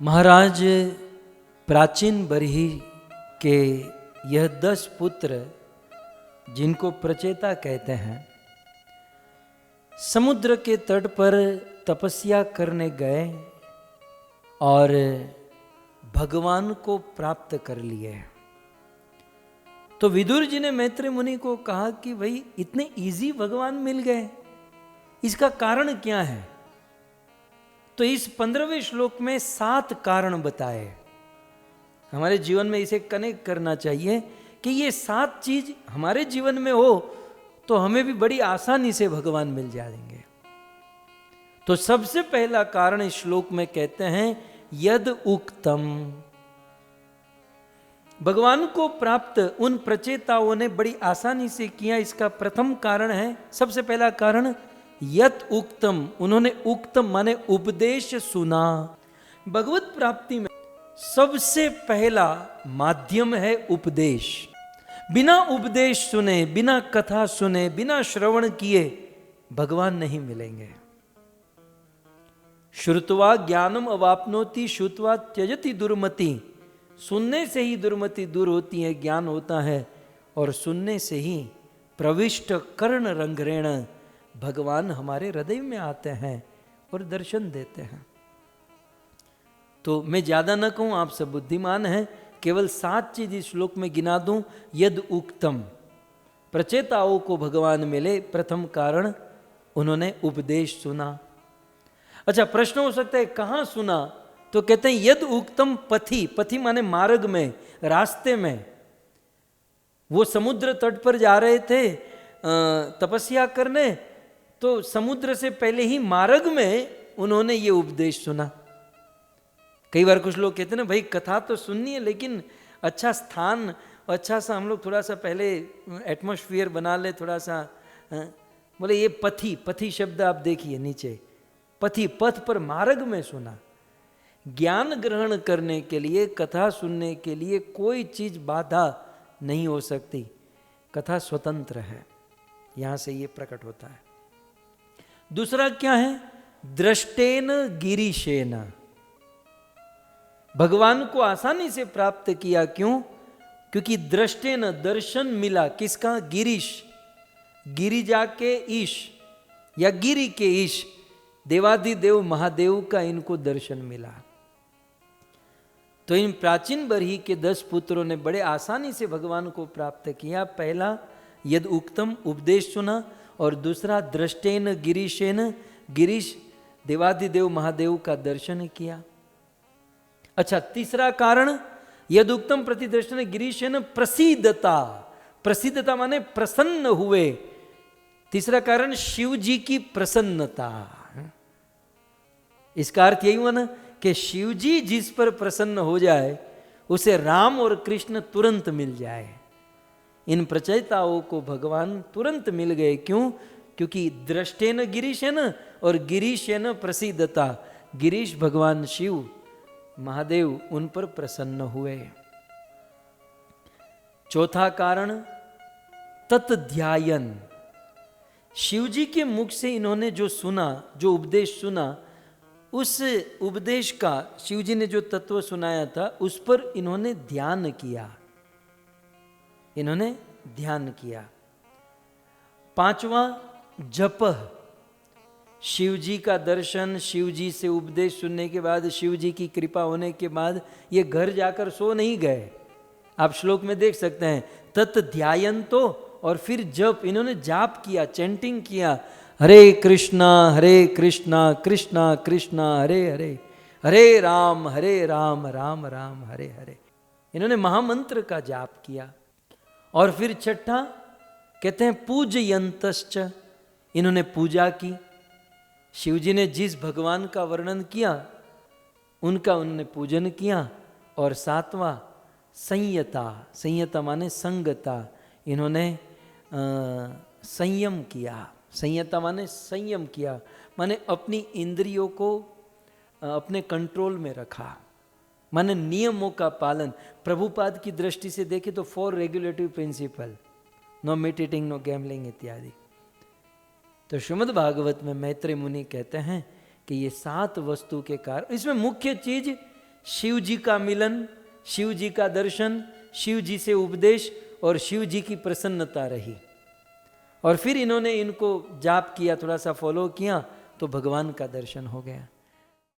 महाराज प्राचीन बरही के यह 10 पुत्र जिनको प्रचेता कहते हैं, समुद्र के तट पर तपस्या करने गए और भगवान को प्राप्त कर लिए। तो विदुर जी ने मैत्रेय मुनि को कहा कि भाई इतने इजी भगवान मिल गए, इसका कारण क्या है? तो इस 15वें श्लोक में 7 कारण बताए। हमारे जीवन में इसे कनेक्ट करना चाहिए कि ये 7 चीज हमारे जीवन में हो तो हमें भी बड़ी आसानी से भगवान मिल जाएंगे। तो सबसे पहला कारण इस श्लोक में कहते हैं यद उक्तम। भगवान को प्राप्त उन प्रचेताओं ने बड़ी आसानी से किया, इसका प्रथम कारण है, सबसे पहला कारण यत उक्तम, उन्होंने उक्तम माने उपदेश सुना। भगवत प्राप्ति में सबसे पहला माध्यम है उपदेश। बिना उपदेश सुने, बिना कथा सुने, बिना श्रवण किए भगवान नहीं मिलेंगे। श्रुत्वा ज्ञानम अवाप्नोति श्रुत्वा त्यजति दुर्मति। सुनने से ही दुर्मति दूर होती है, ज्ञान होता है, और सुनने से ही प्रविष्ट कर्ण रंध्रेण भगवान हमारे हृदय में आते हैं और दर्शन देते हैं। तो मैं ज्यादा न कहूं, आप सब बुद्धिमान हैं, केवल 7 चीज इस श्लोक में गिना दूं। यद उक्तम, प्रचेताओं को भगवान मिले, प्रथम कारण उन्होंने उपदेश सुना। अच्छा, प्रश्न हो सकता है कहां सुना? तो कहते हैं यद उक्तम पथि, पथि माने मार्ग में, रास्ते में। वो समुद्र तट पर जा रहे थे तपस्या करने, तो समुद्र से पहले ही मार्ग में उन्होंने ये उपदेश सुना। कई बार कुछ लोग कहते हैं ना, भाई कथा तो सुननी है लेकिन अच्छा स्थान, अच्छा सा हम लोग थोड़ा सा पहले एटमॉस्फेयर बना ले थोड़ा सा। बोले ये पथि, पथि शब्द आप देखिए नीचे, पथि, पथ पर, मार्ग में सुना। ज्ञान ग्रहण करने के लिए, कथा सुनने के लिए कोई चीज बाधा नहीं हो सकती। कथा स्वतंत्र है, यहां से ये प्रकट होता है। दूसरा क्या है? दृष्टेन गिरीशेन, भगवान को आसानी से प्राप्त किया। क्यों? क्योंकि दृष्टेन, दर्शन मिला। किसका? गिरीश, गिरिजा के ईश या गिरी के ईश, देवादिदेव महादेव का इनको दर्शन मिला। तो इन प्राचीन बरही के 10 पुत्रों ने बड़े आसानी से भगवान को प्राप्त किया। पहला यद उक्तम, उपदेश सुना, और दूसरा दृष्टेन गिरीशेन, गिरीश देवादिदेव महादेव का दर्शन किया। अच्छा, तीसरा कारण यद उक्तम प्रतिदर्शन गिरीशेन प्रसिद्धता, प्रसिद्धता माने प्रसन्न हुए। तीसरा कारण शिव जी की प्रसन्नता। इसका अर्थ यही हुआ ना कि शिव जी जिस पर प्रसन्न हो जाए उसे राम और कृष्ण तुरंत मिल जाए। इन प्रचेताओं को भगवान तुरंत मिल गए। क्यों? क्योंकि दृष्टेन गिरीशेन और गिरीशेन प्रसिद्धता, गिरीश भगवान शिव महादेव उन पर प्रसन्न हुए। चौथा कारण तत्ध्यायन, शिव जी के मुख से इन्होंने जो सुना, जो उपदेश सुना, उस उपदेश का, शिव जी ने जो तत्व सुनाया था उस पर इन्होंने ध्यान किया, इन्होंने ध्यान किया। पांचवा जप, शिव जी का दर्शन, शिव जी से उपदेश सुनने के बाद, शिव जी की कृपा होने के बाद ये घर जाकर सो नहीं गए। आप श्लोक में देख सकते हैं तत् ध्यायन तो, और फिर जप, इन्होंने जाप किया, चैंटिंग किया, हरे कृष्णा कृष्णा कृष्णा हरे हरे, हरे राम राम राम हरे हरे। इन्होंने महामंत्र का जाप किया। और फिर छठा कहते हैं पूजयंतश्च, इन्होंने पूजा की। शिव जी ने जिस भगवान का वर्णन किया उनका उन्होंने पूजन किया। और सातवां संयता, संयता माने संगता, इन्होंने संयम किया। संयता माने संयम किया, माने अपनी इंद्रियों को अपने कंट्रोल में रखा, माने नियमों का पालन। प्रभुपाद की दृष्टि से देखे तो 4 regulative principle, no meat eating, no gambling इत्यादि। तो श्रीमद् भागवत में मैत्रेय मुनि कहते हैं कि ये 7 वस्तु के कारण, इसमें मुख्य चीज शिव जी का मिलन, शिव जी का दर्शन, शिव जी से उपदेश और शिव जी की प्रसन्नता रही। और फिर इन्होंने इनको जाप किया, थोड़ा सा फॉलो किया, तो भगवान का दर्शन हो गया।